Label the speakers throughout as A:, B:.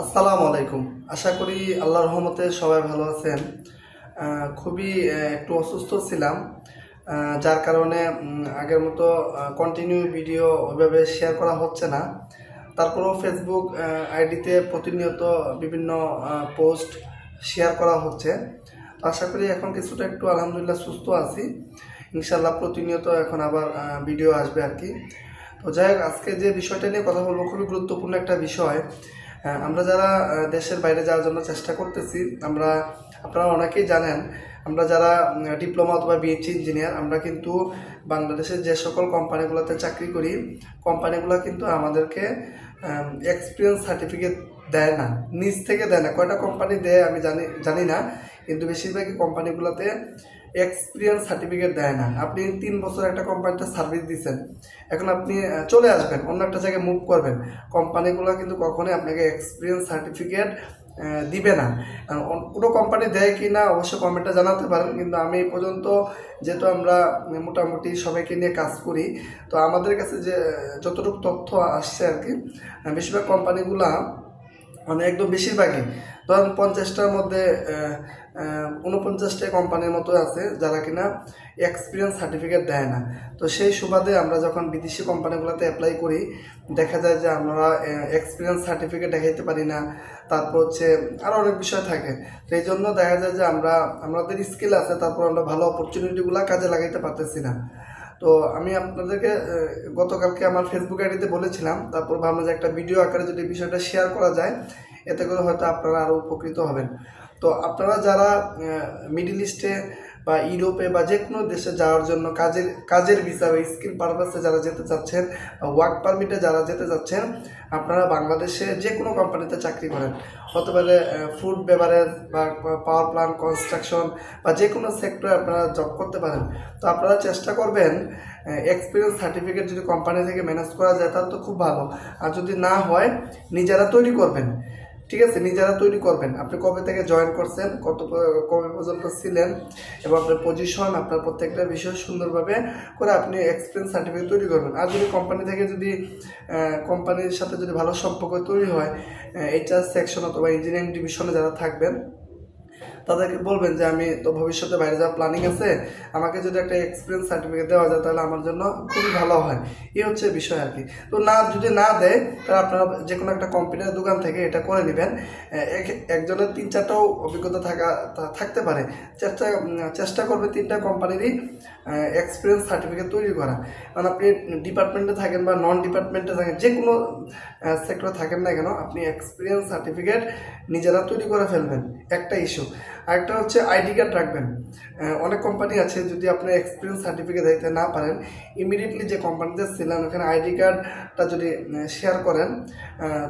A: আসসালামু আলাইকুম। আশা করি আল্লাহর রহমতে সবাই ভালো আছেন। খুবই একটু অসুস্থ ছিলাম, যার কারণে আগের মতো কন্টিনিউ ভিডিও ওইভাবে শেয়ার করা হচ্ছে না। তারপরেও ফেসবুক আইডিতে প্রতিনিয়ত বিভিন্ন পোস্ট শেয়ার করা হচ্ছে। আশা করি এখন কিছুটা একটু আলহামদুলিল্লাহ সুস্থ আছি। ইনশাল্লাহ প্রতিনিয়ত এখন আবার ভিডিও আসবে আর কি। তো যাই হোক, আজকে যে বিষয়টা নিয়ে কথা বলবো খুবই গুরুত্বপূর্ণ একটা বিষয়। আমরা যারা দেশের বাইরে যাওয়ার জন্য চেষ্টা করতেছি, আপনারা অনেকেই জানেন, আমরা যারা ডিপ্লোমা অথবা বিএসসি ইঞ্জিনিয়ার, আমরা কিন্তু বাংলাদেশের যে সকল কোম্পানিগুলোতে চাকরি করি, কোম্পানিগুলো কিন্তু আমাদেরকে এক্সপিরিয়েন্স সার্টিফিকেট দেয় না, নিজ থেকে দেয় না। কয়টা কোম্পানি দেয় আমি জানি না, কিন্তু বেশিরভাগই কোম্পানিগুলোতে এক্সপিরিয়েন্স সার্টিফিকেট দেয় না। আপনি 3 বছর একটা কোম্পানিতে সার্ভিস দিচ্ছেন, এখন আপনি চলে আসবেন, অন্য একটা জায়গায় মুভ করবেন, কোম্পানিগুলো কিন্তু কখনোই আপনাকে এক্সপিরিয়েন্স সার্টিফিকেট দিবে না। কোনো কোম্পানি দেয় কি না অবশ্যই কমেন্টে জানাতে পারেন, কিন্তু আমি এই পর্যন্ত যেহেতু আমরা মোটামুটি সবাইকে নিয়ে কাজ করি, তো আমাদের কাছে যে যতটুকু তথ্য আসছে আর কি, বেশিরভাগ কোম্পানিগুলা মানে একদম বেশিরভাগই ধরেন 50টার মধ্যে 49টা কোম্পানির মতো আছে যারা কিনা এক্সপিরিয়েন্স সার্টিফিকেট দেয় না। তো সেই সুবাদে আমরা যখন বিদেশি কোম্পানিগুলোতে অ্যাপ্লাই করি, দেখা যায় যে আমরা এক্সপিরিয়েন্স সার্টিফিকেট দেখাইতে পারি না। তারপর হচ্ছে আরও অনেক বিষয় থাকে। তো এই জন্য দেখা যায় যে আমাদের স্কিল আছে, তারপর আমরা ভালো অপরচুনিটিগুলো কাজে লাগাইতে পারতেছি না। তো আমি আপনাদেরকে গতকালকে আমার ফেসবুক আইডিতে বলেছিলাম, তারপর ভাবলাম যে একটা ভিডিও আকারে যদি বিষয়টা শেয়ার করা যায়, এতে করে হয়তো আপনারা আরও উপকৃত হবেন। তো আপনারা যারা মিডল ইস্টে বা ইউরোপে বা যে কোনো দেশে যাওয়ার জন্য কাজের ভিসা বা স্কিল পারপাসে যারা যেতে চাচ্ছেন, ওয়ার্ক পারমিটে যারা যেতে চাচ্ছেন, আপনারা বাংলাদেশে যে কোনো কোম্পানিতে চাকরি করেন, হতে পারে ফুড বেভারেজ বা পাওয়ার প্ল্যান্ট, কনস্ট্রাকশন বা যে কোনো সেক্টরে আপনারা জব করতে পারেন। তো আপনারা চেষ্টা করবেন এক্সপিরিয়েন্স সার্টিফিকেট যদি কোম্পানি থেকে ম্যানেজ করা যায় তাহলে তো খুব ভালো, আর যদি না হয় নিজেরা তৈরি করবেন। ঠিক আছে, নিজেরা তৈরি করবেন। আপনি কবে থেকে জয়েন করছেন, কবে পর্যন্ত ছিলেন, এবং আপনার পজিশন, আপনার প্রত্যেকটা বিষয় সুন্দরভাবে করে আপনি এক্সপিরিয়েন্স সার্টিফিকেট তৈরি করবেন। আর যদি কোম্পানি থেকে কোম্পানির সাথে যদি ভালো সম্পর্ক তৈরি হয়, এইচআর সেকশন অথবা ইঞ্জিনিয়ারিং ডিভিশনে যারা থাকবেন তাদেরকে বলবেন যে আমি তো ভবিষ্যতে বাইরে যাওয়ার প্ল্যানিং আছে, আমাকে যদি একটা এক্সপিরিয়েন্স সার্টিফিকেট দেওয়া যায় তাহলে আমার জন্য খুবই ভালো হয়। এই হচ্ছে বিষয় আর কি। তো যদি না দেয় তাহলে আপনারা যে কোনো একটা কম্পিউটার দোকান থেকে এটা করে নেবেন। একজনের 3-4টাও অভিজ্ঞতা থাকতে পারে। চেষ্টা করবে 3টা কোম্পানিরই এক্সপিরিয়েন্স সার্টিফিকেট তৈরি করা। কারণ আপনি ডিপার্টমেন্টে থাকেন বা নন ডিপার্টমেন্টে থাকেন, যে কোনো সেক্টরে থাকেন না কেন, আপনি এক্সপিরিয়েন্স সার্টিফিকেট নিজেরা তৈরি করে ফেলবেন, একটা ইস্যু। আরেকটা হচ্ছে আইডি কার্ড রাখবেন। অনেক কোম্পানি আছে, যদি আপনি এক্সপিরিয়েন্স সার্টিফিকেট দিতে না পারেন, ইমিডিয়েটলি যে কোম্পানিতে ছিলেন ওখানে আইডি কার্ডটা যদি শেয়ার করেন,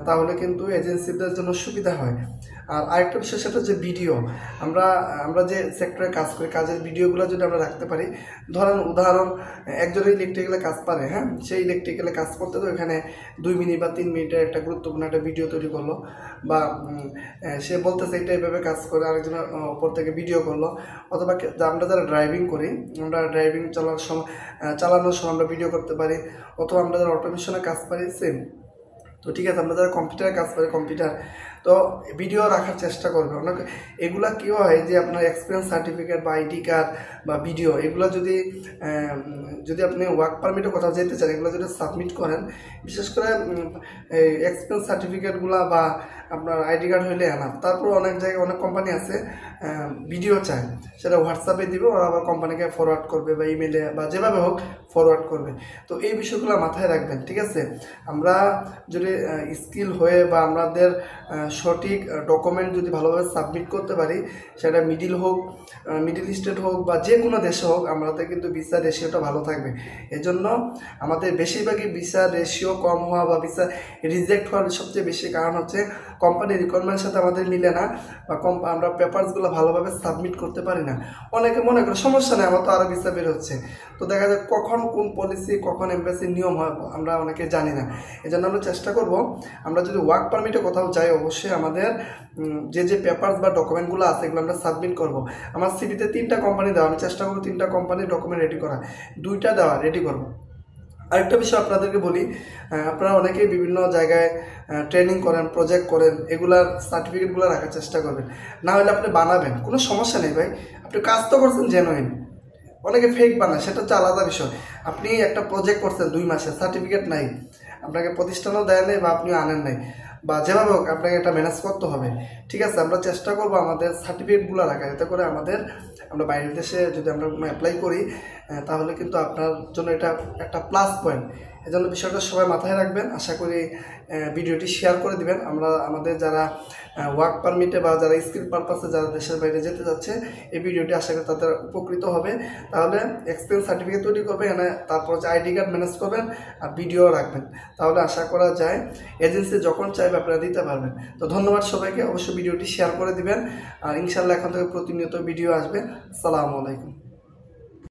A: তাহলে কিন্তু এজেন্সিদের জন্য সুবিধা হয়। আর আরেকটা বিষয়, সেটা হচ্ছে ভিডিও। আমরা যে সেক্টরে কাজ করি, কাজের ভিডিওগুলো যদি আমরা রাখতে পারি, উদাহরণ একজনের ইলেকট্রিক্যালে কাজ পারে, হ্যাঁ, সেই ইলেকট্রিক্যালে কাজ করতে তো এখানে 2 মিনিট বা 3 মিনিটের একটা গুরুত্বপূর্ণ একটা ভিডিও তৈরি করলো, বা সে বলতেছে এটা এইভাবে কাজ করে, আরেকজনের ওপর থেকে ভিডিও করলো। অথবা আমরা যারা ড্রাইভিং করি, আমরা ড্রাইভিং চালানোর সময় আমরা ভিডিও করতে পারি। অথবা আমরা যারা অটোমেশনে কাজ পারি, সেম। তো ঠিক আছে, আমরা যারা কম্পিউটারে কাজ পারি, কম্পিউটার, তো ভিডিও রাখার চেষ্টা করবে। এগুলা কী হয় যে আপনার এক্সপিরিয়েন্স সার্টিফিকেট বা আইডি কার্ড বা ভিডিও, এগুলো যদি আপনি ওয়ার্ক পারমিটে কোথাও যেতে চান, এগুলো যদি সাবমিট করেন, বিশেষ করে এক্সপিরিয়েন্স সার্টিফিকেটগুলো বা আপনার আইডি কার্ড হইলে আনা। তারপর অনেক জায়গায় অনেক কোম্পানি আছে ভিডিও চায়, সেটা হোয়াটসঅ্যাপে দিবে, ওরা আবার কোম্পানিকে ফরওয়ার্ড করবে বা ইমেলে বা যেভাবে হোক ফরওয়ার্ড করবে। তো এই বিষয়গুলো মাথায় রাখবেন, ঠিক আছে। আমরা যদি স্কিল হয়ে বা আমাদের সঠিক ডকুমেন্ট যদি ভালোভাবে সাবমিট করতে পারি, সেটা মিডিল ইস্টের হোক বা যে কোনো দেশে হোক, আমাদের কিন্তু ভিসা রেশিওটা ভালো থাকবে। এজন্য আমাদের বেশিরভাগই ভিসা রেশিও কম হওয়া বা ভিসা রিজেক্ট হওয়ার সবচেয়ে বেশি কারণ হচ্ছে কোম্পানির রিকোয়ারমেন্টের সাথে আমাদের মিলে না, বা আমরা পেপারসগুলো ভালোভাবে সাবমিট করতে পারি না। অনেকে মনে করে সমস্যা নেই, আমার তো আরও ভিসা বের হচ্ছে। তো দেখা যায় কখন কোন পলিসি, কখন এমবাসির নিয়ম হয় আমরা অনেকে জানি না। এই জন্য আমরা চেষ্টা করব, আমরা যদি ওয়ার্ক পারমিটে কোথাও যাই, অবশ্যই আমাদের যে পেপারস বা ডকুমেন্টগুলো আছে এগুলো আমরা সাবমিট করব। আমার সিভিতে 3টা কোম্পানি দেওয়া, আমি চেষ্টা করব 3টা কোম্পানির ডকুমেন্ট রেডি করা, 2টা দেওয়া রেডি করব। আরেকটা বিষয় আপনাদেরকে বলি, আপনারা অনেকেই বিভিন্ন জায়গায় ট্রেনিং করেন, প্রজেক্ট করেন, এগুলার সার্টিফিকেটগুলো রাখার চেষ্টা করবেন। না হলে আপনি বানাবেন, কোনো সমস্যা নেই ভাই, আপনি কাজ তো করছেন জেনুইন। অনেকে ফেক বানায়, সেটা হচ্ছে আলাদা বিষয়। আপনি একটা প্রজেক্ট করছেন 2 মাসে, সার্টিফিকেট নাই, আপনাকে প্রতিষ্ঠানও দেয় নাই বা আপনিও আনেন নাই, বা যেভাবে হোক আপনাকে এটা ম্যানেজ করতে হবে। ঠিক আছে, আমরা চেষ্টা করবো আমাদের সার্টিফিকেটগুলো রাখার, এতে করে আমরা বাইরের দেশে যদি আমরা অ্যাপ্লাই করি তাহলে কিন্তু আপনার জন্য এটা একটা প্লাস পয়েন্ট। এজন্য বিষয়টা সবাই মাথায় রাখবেন। আশা করি ভিডিওটি শেয়ার করে দিবেন। আমাদের যারা ওয়ার্ক পারমিটে বা যারা স্কিল পারপাসে যারা দেশের বাইরে যেতে যাচ্ছে, এই ভিডিওটি আশা করি তাদের উপকৃত হবে। তাহলে এক্সপিরিয়েন্স সার্টিফিকেট তৈরি করবেন, তারপর হচ্ছে আইডি কার্ড ম্যানেজ করবেন আর ভিডিও রাখবেন। তাহলে আশা করা যায় এজেন্সি যখন চাইবে আপনারা দিতে পারবেন। তো ধন্যবাদ সবাইকে, অবশ্যই ভিডিওটি শেয়ার করে দিবেন। আর ইনশাল্লাহ এখন থেকে প্রতিনিয়ত ভিডিও আসবে। আসসালামু আলাইকুম।